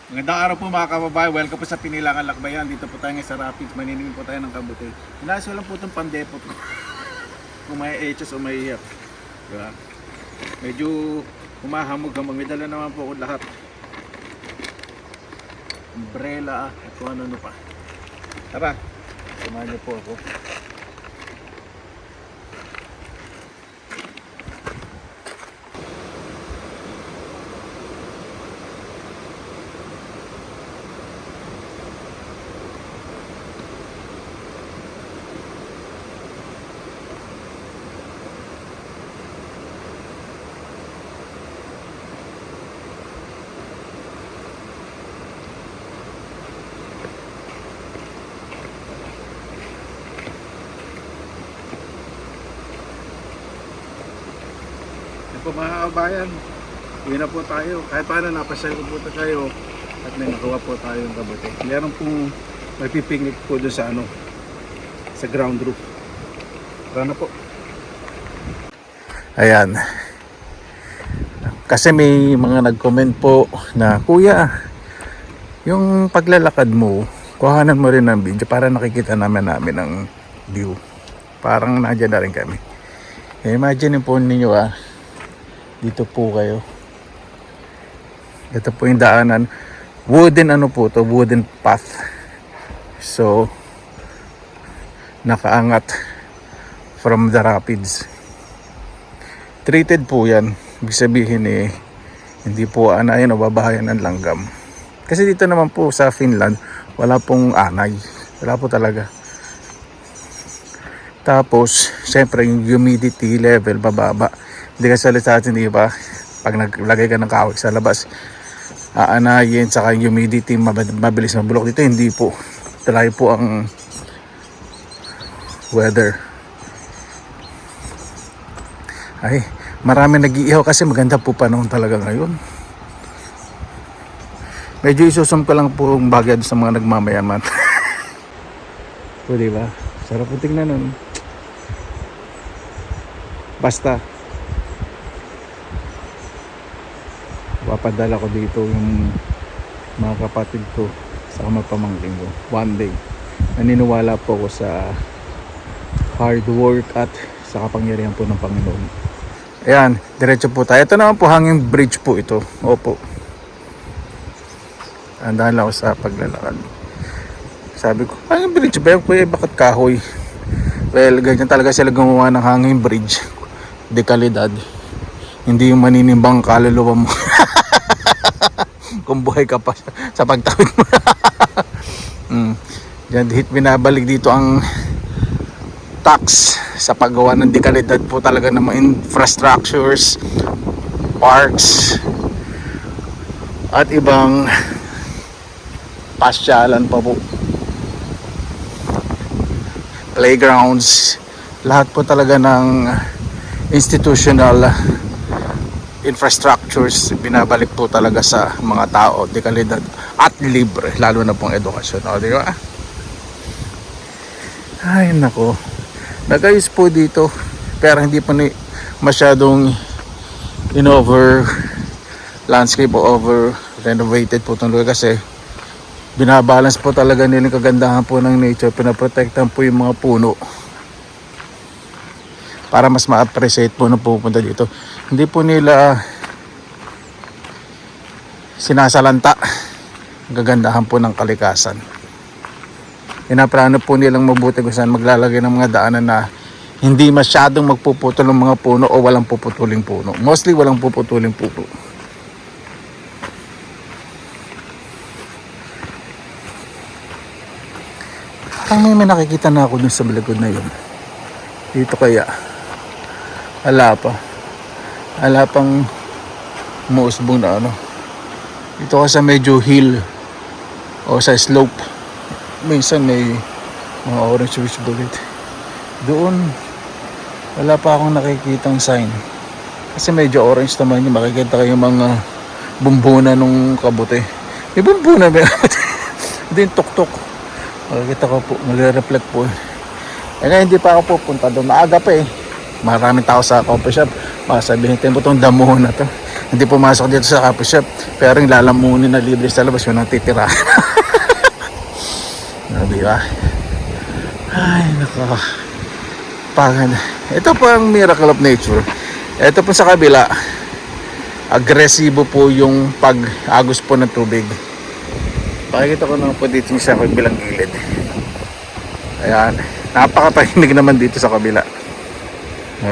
Magandang araw po mga kababayan. Welcome po sa Pinilangan Lakbayan. Dito po tayo ngayon sa Rapids. Maninimin po tayo ng kabuti. Inaso lang po itong pandepot. Kung may HS o may hiyap. Diba? Medyo humahamog-hamog. May dala naman po ako lahat. Umbrella at kung ano pa. Tara, samahan niyo po ako. Po mga kabayan, uwi na po tayo. Kahit paano napasyal po tayo at may nakawa po tayo ng kabuti. Meron pong may pipiknik po doon sa sa ground roof. Tara na po. Ayan. Kasi may mga nag-comment po na, Kuya, yung paglalakad mo, kuhanan mo rin ng video para nakikita namin ng view. Parang nandiyan na rin kami. Imagine po ninyo dito po kayo. Ito po yung daanan. Wooden wooden path. So, nakaangat from the rapids. Treated po yan. Ibig sabihin hindi po anayin o babahayan ng langgam. Kasi dito naman po sa Finland, wala pong anay. Wala po talaga. Tapos, syempre yung humidity level bababa. Hindi ka salit sa atin, di ba? Pag naglagay ka ng kawik sa labas, aanayin, saka yung humidity mabilis mabulok. Dito hindi po. Talaga po ang weather. Ay, marami nag-iihaw kasi maganda po panahon talaga ngayon. Medyo isusum ko lang po ang bagay sa mga nagmamayaman. So, di ba? Sarap po tingnan nun. Basta papadala ko dito yung mga kapatid ko sa pamangkin ko one day. Naniniwala po ako sa hard work at sa kapangyarihan po ng Panginoon. Ayan, diretso po tayo. Ito naman po hanging bridge po ito. Opo. Andahan lang ako sa paglalakad. Sabi ko, hanging bridge ba yun? Kuya, bakit kahoy? Well, ganyan talaga sila gumawa ng hanging bridge. De kalidad. Hindi yung maninimbang kaluluwa mo. Kung buhay ka pa sa pagtawid mo. Diyan binabalik dito ang tax sa paggawa ng dekalidad po talaga ng mga infrastructures, parks at ibang pasyalan pa po, playgrounds, lahat po talaga ng institutional infrastructures binabalik po talaga sa mga tao, dekalidad at libre, lalo na pong edukasyon. O, di ba? Ay nako, nagayos po dito pero hindi po masyadong in-over landscape o over renovated po itong lugar kasi binabalance po talaga nila yung kagandahan po ng nature. Pinaprotektan po yung mga puno para mas ma-appreciate po na pupunta dito. Hindi po nila sinasalanta ang kagandahan po ng kalikasan. Pinaplano po nilang mabuti kung saan maglalagay ng mga daanan na hindi masyadong magpuputol ng mga puno o walang puputuling puno. Mostly walang puputuling puno. Parang may nakikita na ako dun sa likod na yun. Dito kaya wala pang umuusbong na dito ka sa medyo hill o sa slope, minsan may mga orange switch bullet doon. Wala pa akong nakikitang sign kasi medyo orange naman yung makikita kayo mga bumbuna nung kabuti. May bumbuna ba? Hindi yung tuktok makikita ko po, nagre-reflect po. Hindi pa ako pupunta doon, maaga pa maraming tao sa coffee shop. Baka sabihin tayo mo itong damuhan na to. Hindi pumasok dito sa coffee shop. Pero yung lalamunin na libre sa labas, yun ang titira. Di ba? Ay, nako. Pagod. Ito po ang miracle of nature. Ito po sa kabila, agresibo po yung pag-agos po ng tubig. Pakikita ko naman po dito sa kabilang gilid. Ayan. Napakatahimik naman dito sa kabila.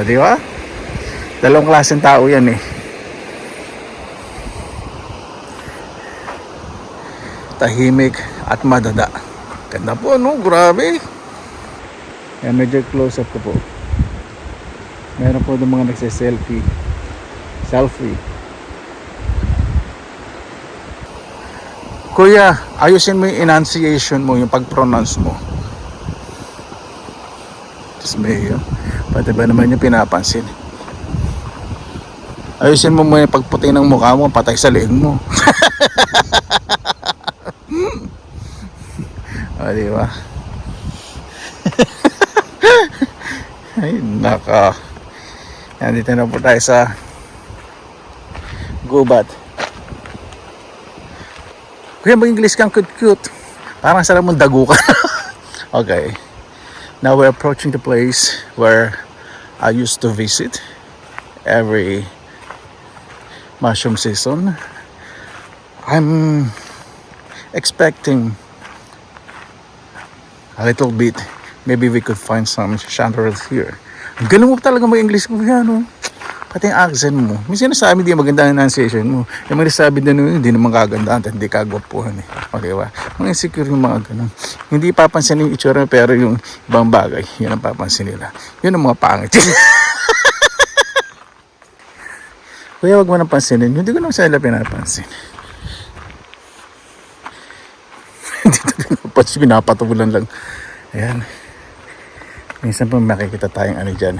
Di ba? Dalawang klaseng tao yan eh. Tahimik at madada. Ganda po, no? Grabe. Ayan, medyo close up ko po. Meron po ng mga nagse-selfie. Selfie. Kuya, ayusin mo yung enunciation mo, yung pag-pronounce mo. Tapos may pati ba naman yung pinapansin. Ayusin mo muna yung pagputi ng mukha mo, patay sa leeg mo. O, diba? Ay, naka. Yan, dito na po tayo sa gubat. Kuya, mag-English kang cute-cute. Parang sarap mong dago ka. Okay. Now we're approaching the place where I used to visit every mushroom season. I'm expecting a little bit. Maybe we could find some chandeliers here. Ang galing mo talaga mag-English ko yan, no? Pati yung accent mo. May sinasabi di maganda ang enunciation mo. Yung mga sabi na nun, hindi naman kagandaan at hindi kagwapuhan eh. Okay ba? Mga insecure yung mga ganun. Hindi papansin yung itsura pero yung ibang bagay, yun ang papansin nila. Yun ang mga pangit. Kuya, wag mo nang pansinin. Hindi ko naman sila pinapansin. Dito pinapansin, pinapatubulan lang. Ayan. Minsan po makikita tayong ano dyan.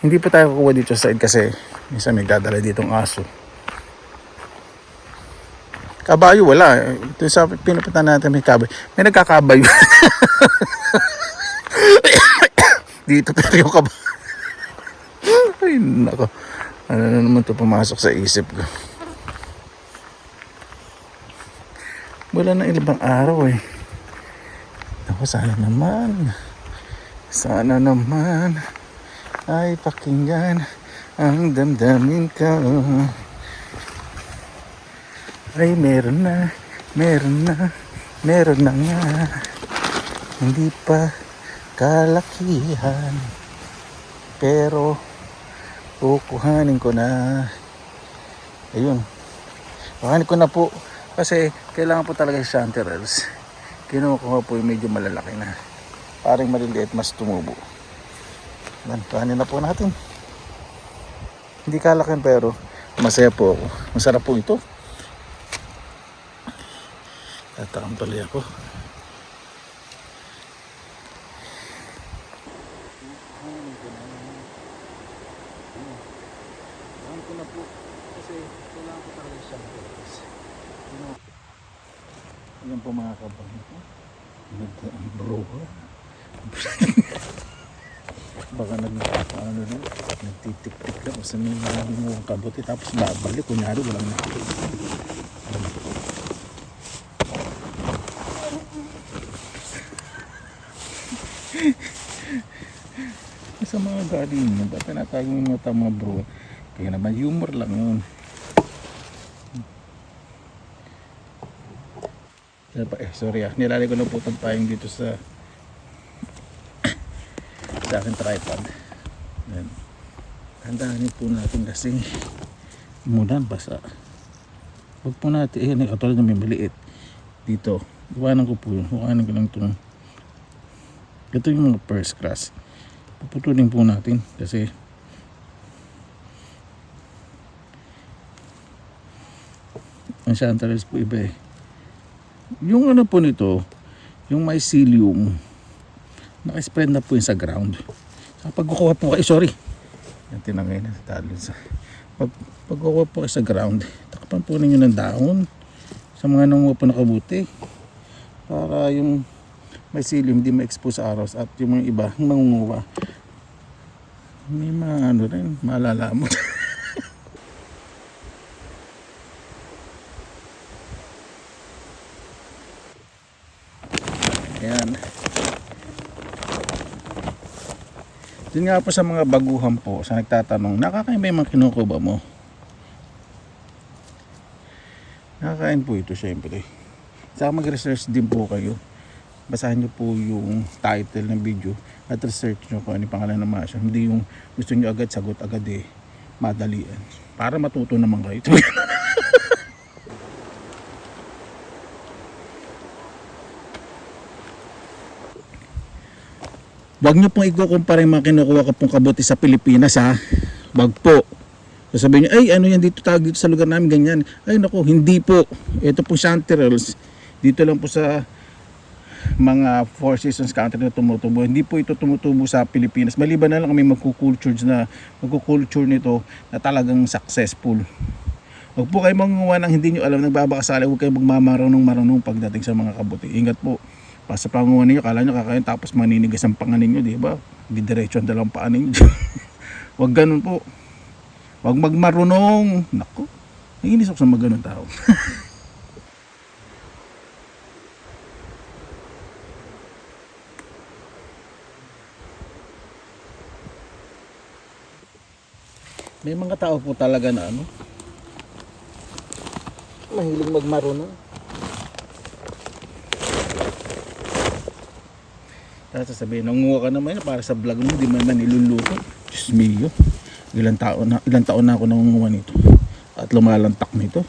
Hindi pa tayo kukuha dito sa side kasi minsan may dadala ditong aso. Kabayo wala. Ito sa pinupunta natin may kabayo. May nagkakabayo. Dito pero yung kabayo. Ay nako. Ano na naman ito pumasok sa isip ko. Wala na ilang araw eh. Ako sana naman ay pakinggan ang damdamin ko. Ay meron na nga, hindi pa kalakihan pero kukuhanin ko na. Ayun, kukuhanin ko na po kasi kailangan po talaga sa chanterelles. Kinukuha po yung medyo malalaki na, parang maliliit mas tumubo. Kuhanin na po natin. Hindi kalakin pero masaya po ako. Masarap po ito. Tatakampali ako. Kuhanin ko na po kasi kailangan ko talaga siyang purpose. Ayan po mga kabang ko. Ang bro ko. Baka nagtitik-tik lang kasi may maraming mukhang kabuti tapos babalik kunyari walang nakikita. Sa mga galing mo ba't tinatago yung mga tama bro, kaya naman humor lang yun. Sorry nilalagay ko na po itong payong dito sa aking tripod. Ayan. Handahanin po natin kasi umulan basa. Huwag po natin, katulad na may maliit dito. Iwanan ko po yun. Iwanan ko lang itong ito yung mga first class. Puputulin po natin kasi ang chanterelles po iba eh. Yung ano po nito, yung mycelium, naka-spread na po yun sa ground. Pag kukuha po kayo, sorry. Yan tinangay na talo sa. Pag kukuha po kayo sa ground, takapan po ninyo ng dahon sa mga nanguha po nakabuti. Para yung mycelium hindi ma-expose sa araw at yung mga iba, mangunguha. May mga ano rin, maalala mo. Ayan. Yun nga po sa mga baguhan po, sa nagtatanong, nakakain ba yung mga kinukuba mo? Nakakain po ito syempre. Saka mag-research din po kayo. Basahin nyo po yung title ng video at research nyo kung ano yung pangalan ng mushroom. Hindi yung gusto nyo agad, sagot agad madalian. Para matuto naman kayo. Wag nyo pong ikukumpara yung mga kinukuha ko pong kabuti sa Pilipinas ha. Wag po. Sasabihin nyo, ay ano yan dito tawag dito sa lugar namin ganyan. Ay naku, hindi po. Ito po chanterelles. Dito lang po sa mga Four Seasons country na tumutubo. Hindi po ito tumutubo sa Pilipinas. Maliban na lang kami magkukulture nito na talagang successful. Huwag po kayo manguha ng hindi nyo alam, nagbabakasala. Huwag kayo magmamarunong pagdating sa mga kabuti. Ingat po. Basta panguha ninyo, kala nyo kakain tapos maninigas ang panga ninyo, di ba? Didiretso ang dalawang paa ninyo. Huwag ganun po. Huwag magmarunong. Naku, naiinis ako sa mga ganun tao. May mga tao po talaga na mahilig magmarunong. Tapos sasabihin, nanguha ka naman para sa vlog mo, di man niluluto. Diyos mio. Ilang taon na ako nangunguha nito. At lumalantak nito.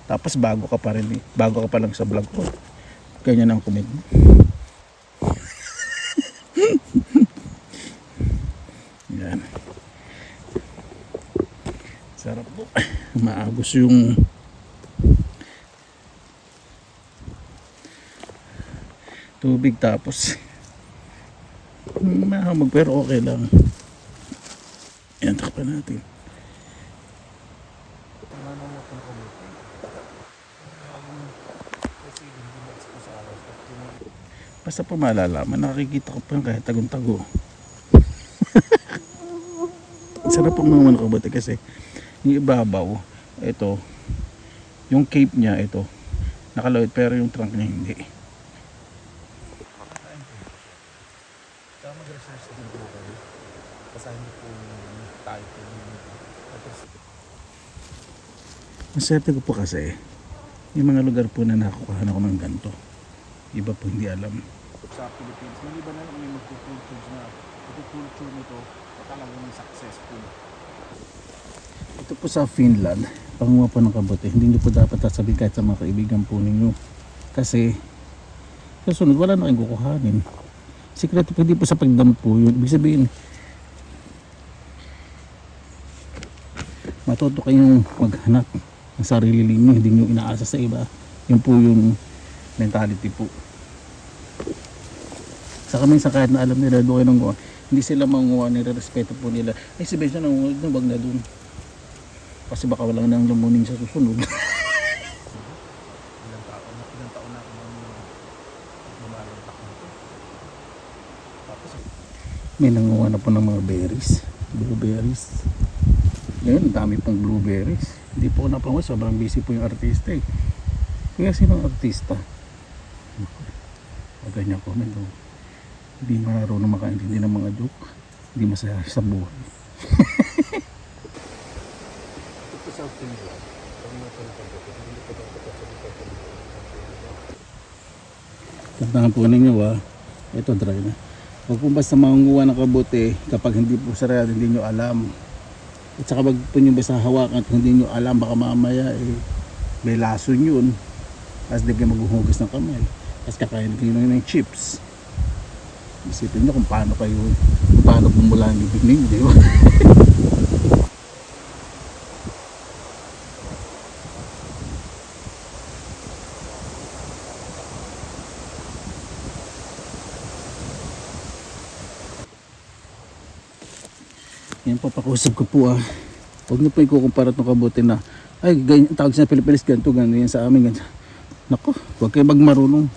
Tapos bago ka pa rin, bago ka pa lang sa vlog ko. Ganyan ang comment mo. Yan. Sarap po. Maagos yung tubig tapos mahamag pero okay lang. Yan, takpan natin. Basta pa malalaman, nakikita ko pa yung kahit tagong-tago. Sarap pong naman kabuti kasi yung ibabaw, ito, yung cape niya, ito, nakalawit pero yung trunk niya hindi. Mag-research din po kayo. Basahin niyo po yung title nito. Maswerte ko po kasi yung mga lugar po na nakukuha ako ng ganito. Iba po hindi alam. Sa Philippines, maliban na lang may magkukulture nito na talagang successful. Ito po sa Finland, panguha po ng kabuti. Hindi niyo po dapat sasabihin kahit sa mga kaibigan po ninyo. Kasi sa sunod, wala na kayong kukuhanin. Sikreto po, hindi po sa pagdamot po yun. Ibig sabihin, matuto kayong maghanap ng sarili ninyo, hindi nyo inaasa sa iba. Yun po yung mentality po. Saka minsan kahit na alam nila doon kayo nang guha, hindi sila manguha, nire-respeto po nila. Ay si Benja nanguha, wag na doon. Kasi baka walang nang lumunin sa susunod. Ilang taon na ako lumalantak nito. Tapos may nanguha na po ng mga berries, blueberries. Ngayon, dami pong blueberries. Hindi po ako napanguha, sobrang busy po yung artista eh. Kaya sinong artista? Huwag ganyan comment oh. Hindi marunong makaintindi ng mga joke. Hindi masaya sa buhay. Ito sa Finland. Tantangan po ninyo ito dry na. Huwag po basta mangunguha ng kabuti kapag hindi po sarado, hindi nyo alam. At saka wag po nyo basta hawakan at hindi nyo alam, baka mamaya may lason yun. Tapos di kayo maghuhugas ng kamay. Tapos kakain kayo ng chips. Isipin nyo kung paano bumula ang bibig ninyo, di ba? Yan po, pakusap ko po huwag nyo po ikukumpara itong kabuti na ay, ganyan, tawag sa Pilipinas ganito, ganyan sa amin ganyan. Naku, huwag kayo magmarunong.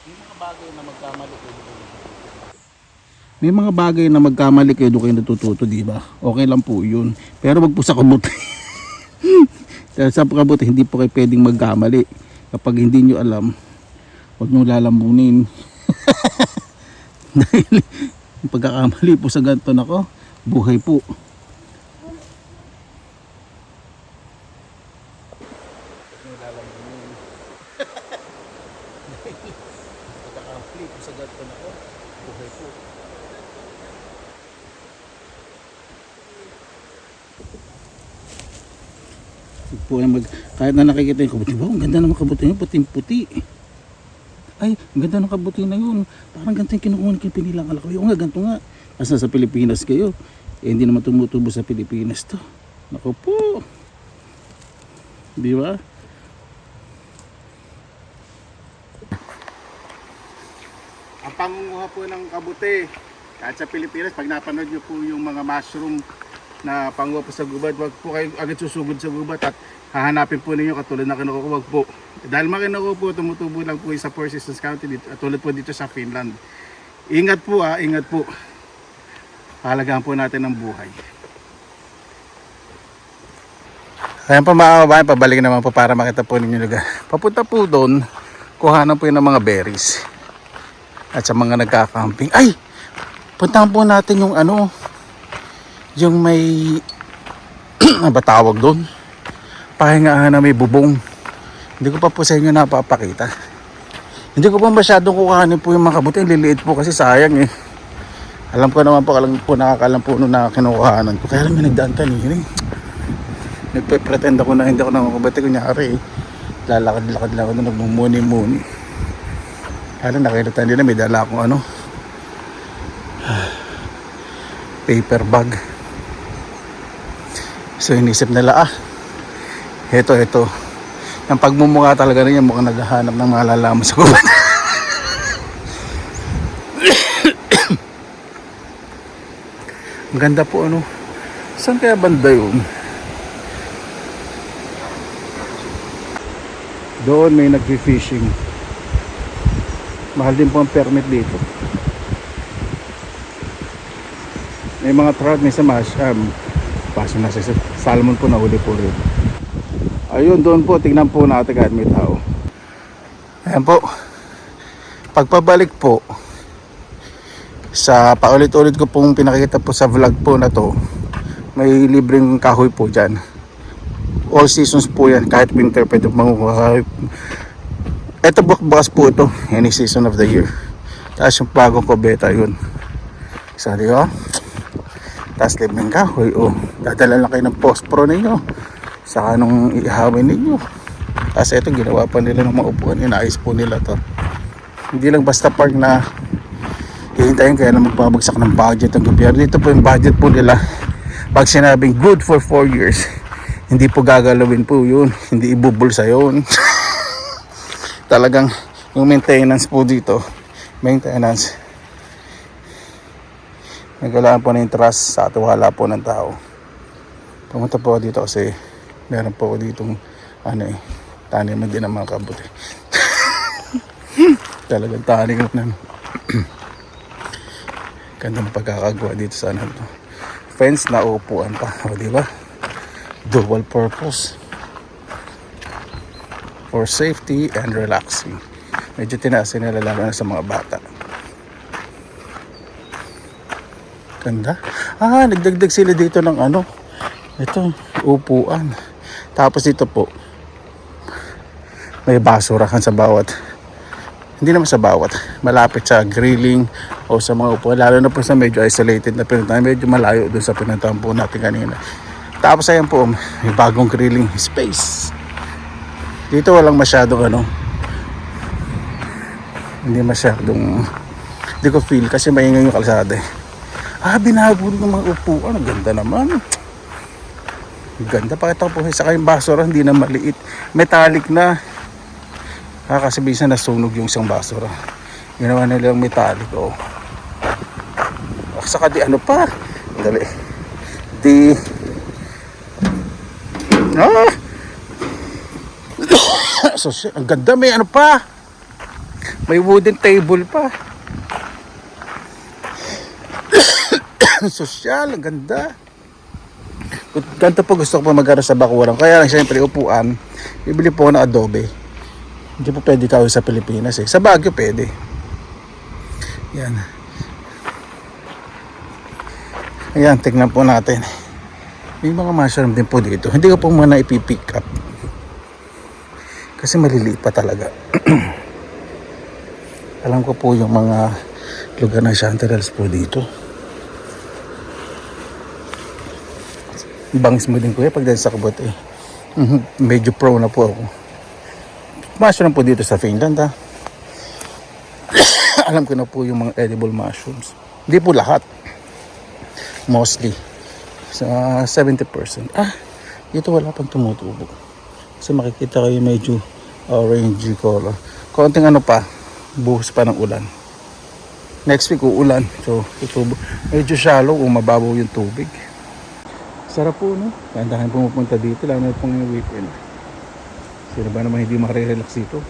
May mga bagay na magkamali kayo doon kayo natututo, di ba? Okay lang po yun. Pero wag po sa kabuti. Dahil sa kabuti, hindi po kayo pwedeng magkamali. Kapag hindi nyo alam, wag nyo lalamunin. Dahil yung pagkakamali po sa ganito nako, buhay po. Pagkakamali po sa ganito nako, buhay po. Po kahit na nakikita yung kabuti, wow, ang ganda naman kabuti nyo, puting-puti. Ay, ang ganda ng kabuti na yun. Parang ganito yung kinukuha ng pinilang alak. Yung nga, ganito nga. As nasa Pilipinas kayo, eh, hindi naman tumutubo sa Pilipinas to. Naku po. Di ba? Ang pangunguha po ng kabuti, kahit sa Pilipinas, pag napanood nyo po yung mga mushroom na panguha po sa gubat, wag po kayo agad susugod sa gubat at hahanapin po ninyo katulad na kinukuha, wag po. Dahil makinukuha po, tumutubo lang po sa Four Seasons County dito, at tulad po dito sa Finland. Ingat po ingat po. Halagaan po natin ang buhay. Ayan po mga kababayan, pabalik naman po para makita po ninyo lugar. Papunta po doon, kuhanan po yun ng mga berries. At sa mga nagka-camping, ay! Puntahan po natin yung ano, yung may ano ba tawag doon? Pahingahan na may bubong. Hindi ko pa po sa inyo napapakita. Hindi ko pa masyadong kukahanin po yung mga kabuti. Liliit po kasi sayang eh. Alam ko naman po, alam po nakakalam po nung kinukuhanan ko. Kaya lang may nagdaan kanina eh. Nagpe-pretend ako na hindi ako naman kabuti. Kunyari eh, lalakad-lakad lang ako na nagmumuni-muni. Kaya lang nakilita nila may dala akong ano, paper bag. So inisip nila ito yung pagmumukha talaga rin yan, mukhang naghahanap ng mga lalaman sa gubat. Ang ganda po ano, saan kaya banda yun? Doon may nag-fishing. Mahal din po ang permit dito. May mga trout, may samash paso na sa salmon po na huli po rin. Ayun doon po, tignan po natin kahit may tao. Ayan po, pagpabalik po sa paulit-ulit ko pong pinakita po sa vlog po na to, may libreng kahoy po dyan. All seasons po yan, kahit winter pwede manguha. Ito bukas po ito, any season of the year. Tapos yung bagong kubeta yun, isa di ba? Tapos libreng kahoy, dadala lang kayo ng pospro ninyo saka nung ihawin ninyo. Tapos ito ginawa pa nila ng mga upuan, inayos po nila to. Hindi lang basta park na hihintayin kaya na magbabagsak ng budget ng gobyerno. Dito po yung budget po nila, pag sinabing good for 4 years, hindi po gagalawin po yun, hindi ibubulsa yun. Talagang yung maintenance po dito, nagkalaan po ng trust sa tiwala po ng tao. Pumunta po dito kasi meron po ditong taniman din ng mga kabuti. Talagang taniman na gandang pagkakagawa dito sa fence na upuan pa, di ba? Dual purpose for safety and relaxing. Medyo tinasin nila lalo na sa mga bata. Ganda. Nagdagdag sila dito ng ito, upuan. Tapos dito po may basurahan sa bawat, hindi naman sa bawat, malapit sa grilling o sa mga upuan, lalo na po sa medyo isolated na pinuntahan, medyo malayo doon sa pinuntahan po natin kanina. Tapos ayan po, may bagong grilling space. Dito walang masyadong hindi ko feel kasi maingay yung kalsada eh. Binabulong ng mga upuan, ang ganda naman. Ganda, pakita ko po saka yung basura hindi na maliit, metallic na. Kasi bisa nasunog yung isang basura, ginawa nila yung metallic. Saka di pa dali di so ang ganda, may May wooden table pa. Sosyal, ang ganda. Ganito po gusto ko pa mag-aral sa bakuran. Kaya lang siyempre upuan, bibili po ako ng adobe. Hindi po pwede kawin sa Pilipinas eh. Sa Baguio pwede. Yan. Ayan, tignan po natin. May mga mushroom din po dito. Hindi ko po muna ipipick up. Kasi maliliit pa talaga. Alam ko po yung mga lugar ng chanterelles po dito. Bangis mo din kuya pag dahil sa kabot eh. Medyo pro na po ako. Mushroom po dito sa Finland ha. Alam ko na po yung mga edible mushrooms. Hindi po lahat. Mostly. Sa 70%. Dito wala pang tumutubo. Kasi makikita kayo medyo orangey color. Konting ano pa, buhos pa ng ulan. Next week uulan. So, tutubo. Medyo shallow o mababaw yung tubig. Sarap po, no? Kandahan pumupunta dito, lalo na pong yung weekend. Sino ba naman hindi makarelax dito?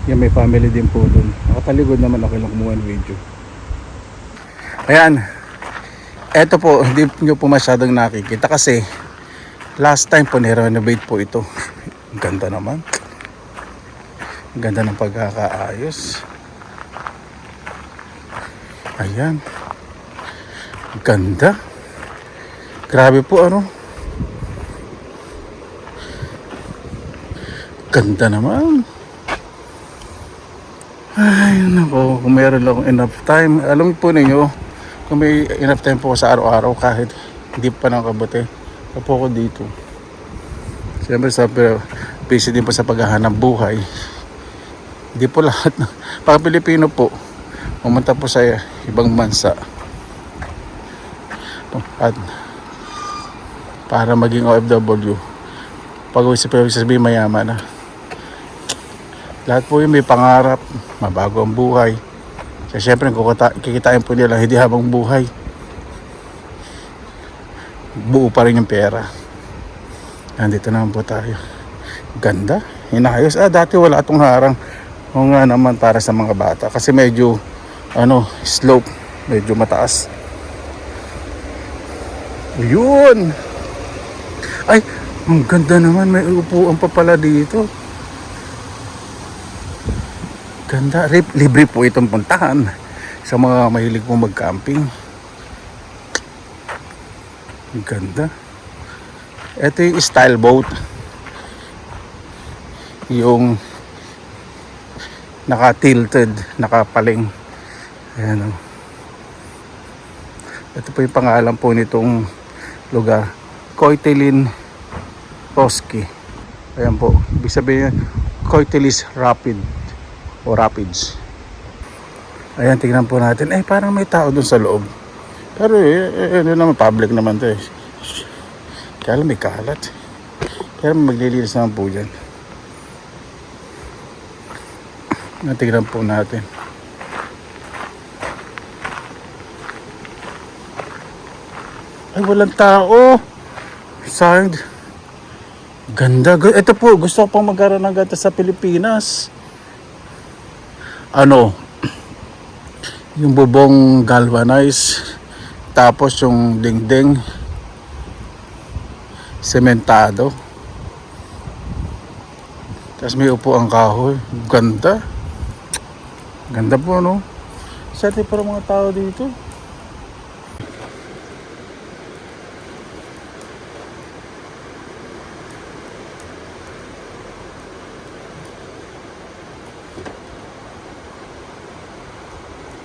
Yan, may family din po dun. Nakataligod naman ako lang kumuha ng video. Ayan. Eto po, hindi nyo po masyadong nakikita kasi last time po nirenovate po ito. Ang ganda naman. Ang ganda ng pagkakaayos. Ayan. Ang ganda. Grabe po ano. Ganda naman. Ay nako, kung meron lang enough time. Alam po ninyo, kung may enough time po sa araw-araw kahit hindi pa nang kabuti. Po ako dito. Siyempre sa busy din po sa paghahanap buhay. Hindi po lahat pag Pilipino po pumunta po sa ibang bansa at para maging OFW pag uwi sa Pilipinas sabihin mayaman na lahat po yun may pangarap mabago ang buhay kasi syempre kikitain po nila hindi habang buhay buo pa rin yung pera. Nandito naman po tayo. Ganda inayos dati wala itong harang o nga naman para sa mga bata kasi medyo slope medyo mataas. Yun. Ay, ang ganda naman. May upuan pa pala dito. Ganda. Libre po itong puntahan sa mga mahilig po mag-camping. Ang ganda. Ito yung style boat. Yung naka-tilted, nakapaling. Ayan o. Ito po yung pangalan po nitong lugar. Koeteli Roski. Ayan po. Ibig sabihin Koetelis Rapid o Rapids. Ayan, tignan po natin. Parang may tao dun sa loob. Pero naman public naman to eh. Kaya lang may kalat. Kaya maglilinis naman po dyan. Tignan po natin. Ay, walang tao. Sound. Ganda. Ito po, gusto ko pang magkaroon ng ganito sa Pilipinas. Yung bubong galvanized. Tapos yung dingding sementado. Tapos may upo ang kahoy. Ganda. Ganda po, no? Sati para mga tao dito.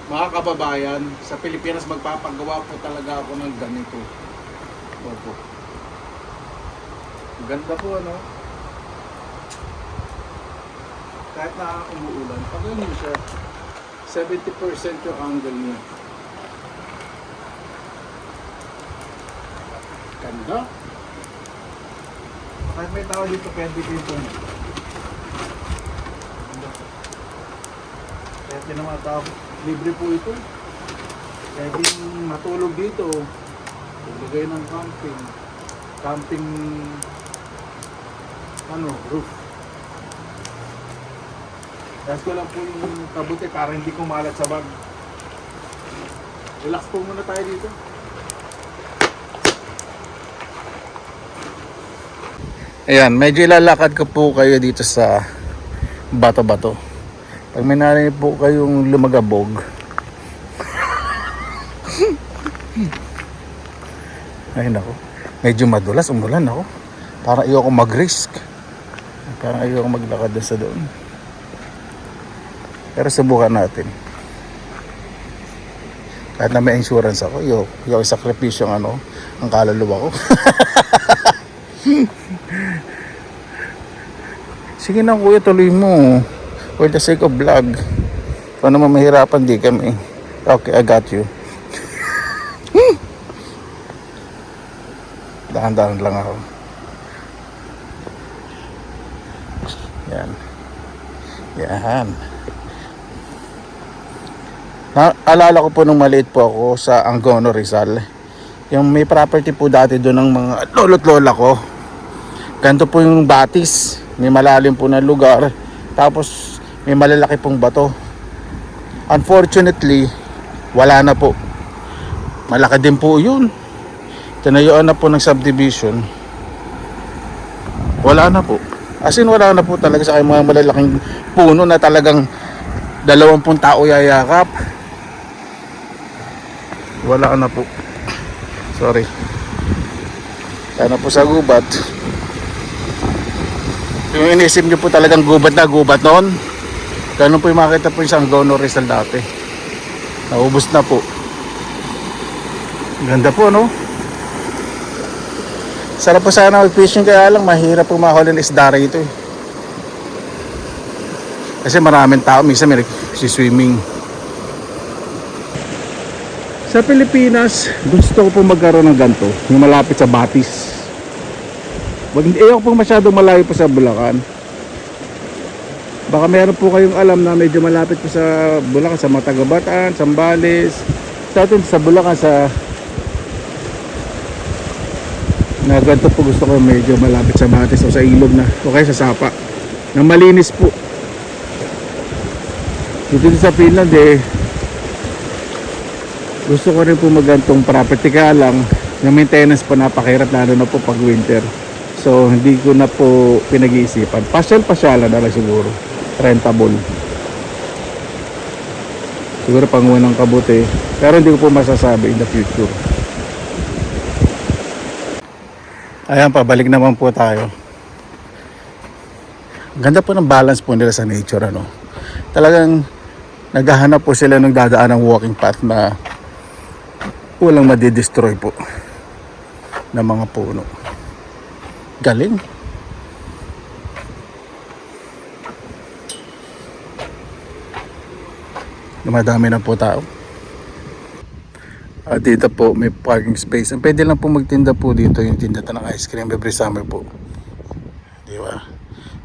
Mga kababayan, sa Pilipinas magpapagawa po talaga ako ng ganito. Opo. Ganda po ano. Kahit na umuulan, pag ganyan siya, 70% yung angle niya. Ganda. Kahit may tao dito, pwede dito. Kahit yung mga tao, libre po ito. Pwede matulog dito. Paglagay ng camping roof. Tapos ko lang po yung kabuti para hindi kumalat sa bag. Relax po muna tayo dito. Ayan, medyo ilalakad ko po kayo dito sa bato-bato. Pag may narinig po kayong lumagabog, ay nako, medyo madulas, umulan ako. Parang ayoko mag-risk. Parang ayoko maglakad sa doon. Pero subukan natin. Kahit na may insurance ako, ayoko sakripisyo ang kaluluwa ko. Sige na kuya, tuloy mo. For the sake of vlog. Kung naman mahirapan, di kami. Okay, I got you. Dahan-dahan lang ako. Yan. Yan. Naalala ko po nung maliit po ako sa Angono, Rizal. Yung may property po dati doon ng mga lolo't lola ko. Ganito po yung batis. May malalim po na lugar. Tapos may malalaki pong bato. Unfortunately, wala na po. Malaki din po yun. Tinayuan na po ng subdivision. Wala na po. As in wala na po talaga sa mga malalaking puno na talagang 20 tao yayakap. Wala na po. Sorry. Sana po sa gubat. Yung inisip nyo po talagang gubat na gubat noon. Ganun po yung makita po yung Angono, Rizal dati. Naubos na po. Ganda po, no? Sarap po sana mag-fishing, kaya lang mahirap po mahuli ng isda rito eh. Kasi maraming tao, minsan may swimming. Sa Pilipinas, gusto ko po magkaroon ng ganito, yung malapit sa Batis. Ayoko po masyadong malayo po sa Bulacan. Baka meron po kayong alam na medyo malapit po sa Bulacan, sa Matagabatan, Sambales. Sa Bulacan, na ganito po gusto ko medyo malapit sa Batis o sa ilog na o kaya sa Sapa na malinis po. Dito sa Finland gusto ko rin po magantong property, kaya lang yung maintenance po napakahirap lalo na po pag winter. So hindi ko na po pinag-iisipan. Pasyal-pasyalan na lang siguro. Rentable. Siguro panguha ng kabuti. Pero hindi ko po masasabi in the future. Ayan, pabalik naman po tayo. Ganda po ng balance po nila sa nature, ano. Talagang naghahanap po sila ng dadaan ng walking path na walang madidestroy po ng mga puno. Galing. Dumadami na po tao. At dito po may parking space. Ang pwede lang po magtinda po dito yung tinda ng ice cream every summer po. Di ba?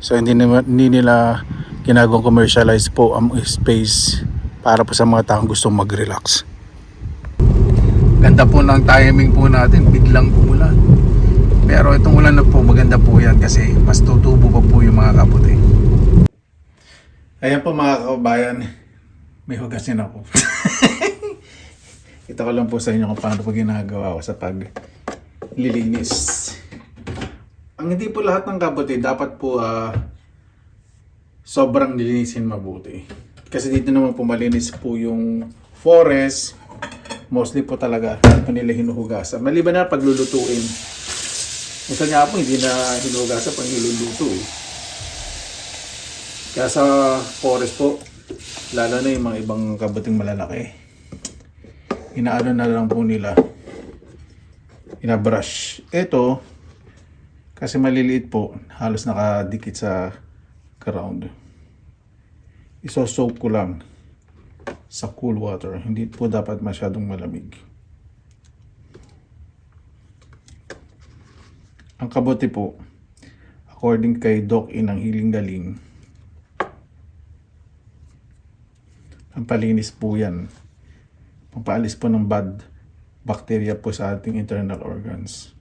So hindi nila ginagawang commercialize po ang space para po sa mga taong gustong mag-relax. Ganda po ng timing po natin, biglang umulan. Pero itong ulan na po, maganda po yan kasi mas tutubo pa po yung mga kabuti. Ayan po mga kababayan, may hugasin ako. Ito ko lang po sa inyo kung paano po ginagawa ko sa paglilinis. Ang hindi po lahat ng kabuti dapat po sobrang lilinisin mabuti. Kasi dito naman po malinis po yung forest. Mostly po talaga pa nila hinuhugasan. Maliban na paglulutuin. Minsan nga po hindi na hinuhugasan pag niluluto eh. Kaya sa forest po, lalo na yung mga ibang kabuting malalaki, inaano na lang po nila, inabrush. Ito, kasi maliliit po, halos nakadikit sa ground. Iso-soak ko lang sa cool water. Hindi po dapat masyadong malamig. Ang kabuti po, according kay Doc Inang Hiling Galing, ang palinis po yan. Pampaalis po ng bad bacteria po sa ating internal organs.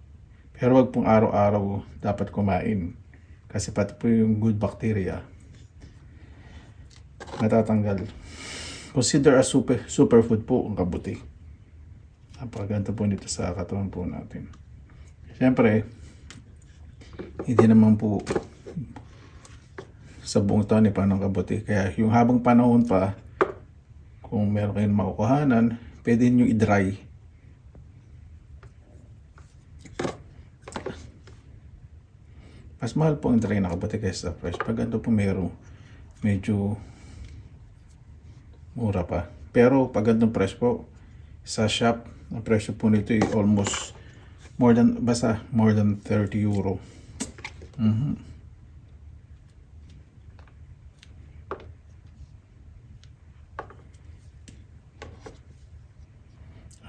Pero wag pong araw-araw dapat kumain. Kasi pati po yung good bacteria, matatanggal. Consider as superfood po ang kabuti. Napakaganda po nito sa katawan po natin. Siyempre, hindi naman po sa buong taon pa ng kabuti. Kaya yung habang panahon pa, kung meron kayong makukuhanan, pwede nyo i-dry. Mas mahal po ang dry na kabuti kaysa fresh. Pag ganito po meron, medyo mura pa. Pero pag ganitong fresh po, sa shop, ang presyo po nito ay almost more than 30 euro.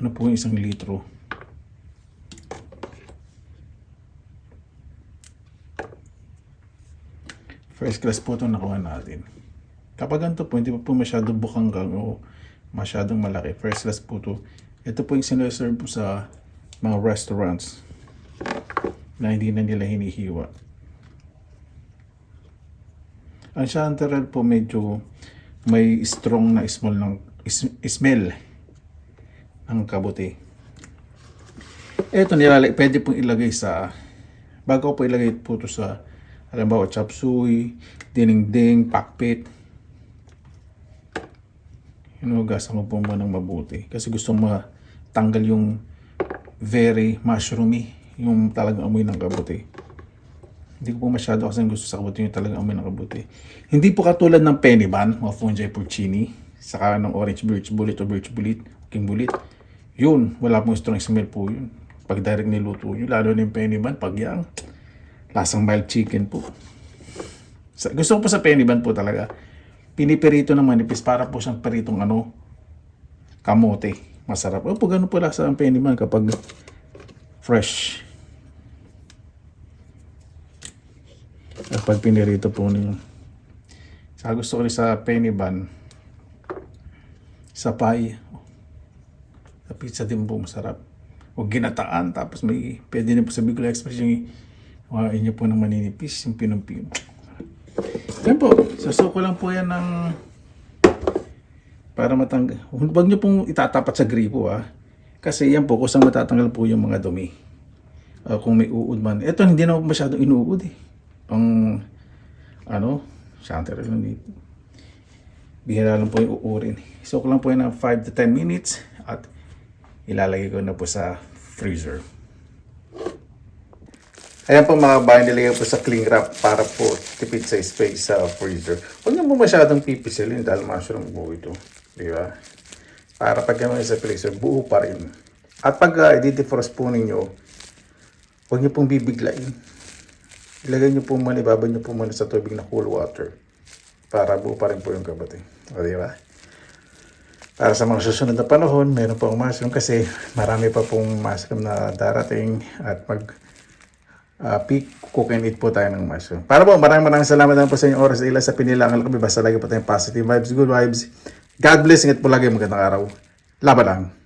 Ano po yung 1 litro? First class po ito nakuha natin. Kapag ganito po, hindi po masyadong bukanggang o masyadong malaki. First class po ito. Ito po yung sinaserve po sa mga restaurants na hindi na nila hinihiwa. Ang chanterelle po medyo may strong na smell ng kabuti. Ito pwede pong ilagay sa, bago po ilagay po ito sa, halimbawa chop suey, dinding, pakpit. Hinugasan ko po muna ng mabuti kasi gusto matanggal yung very mushroomy, yung talagang amoy ng kabuti. Hindi ko po masyado kasi gusto sa kabuti yung talagang amoy ng kabuti. Hindi po katulad ng penny ban, mga fungi porcini, saka ng orange birch bullet o birch bullet, king bullet. Yun, wala pong strong smell po yun. Pag direct niluto yun, lalo na yung penny ban, pag yang, lasang mild chicken po. Gusto ko po sa penny ban po talaga. Piniperito ng manipis para po siyang peritong kamote. Masarap. O po ganun po lasa ang penny ban kapag fresh. At pag pinirito po niyo. Saka gusto ko rin sa penny ban, sa pie. Sa pizza din po masarap. O ginataan. Tapos may, pwede na po sa Bicol Express yung inyo po ng maninipis. Yung pinong-pinong. Yan po. Sasuko lang po yan ng para matanggal. Huwag nyo pong itatapat sa gripo Kasi yan po, kusang matatanggal po yung mga dumi. Kung may uod man. Ito hindi na masyadong inuud Pang chanterelle lang dito. Bihira lang po yung uurin. So ko lang po yan ng 5 to 10 minutes at ilalagay ko na po sa freezer. Ayan po mga bayan, nilagay po sa cling wrap para po tipid sa space sa freezer. Huwag niyo po masyadong pipisilin dahil mushroom po ito. Di ba? Para pag gano'n sa freezer, buo pa rin. At pag i-defrost po ninyo, huwag niyo pong bibiglain. Ilagay niyo po muna, ibabad niyo po muna sa tubig na cool water. Para buo pa rin po yung kabuti. O di ba? Para sa mga susunod na panahon, meron po ang mushroom kasi marami pa pong mushroom na darating at cook and eat po tayo ng mushroom. Para po, maraming salamat naman po sa inyong oras sa ilan sa pinilangan kami. Basta lagi po tayong positive vibes, good vibes. God bless. Ingat po lagi. Magandang araw. Laban lang.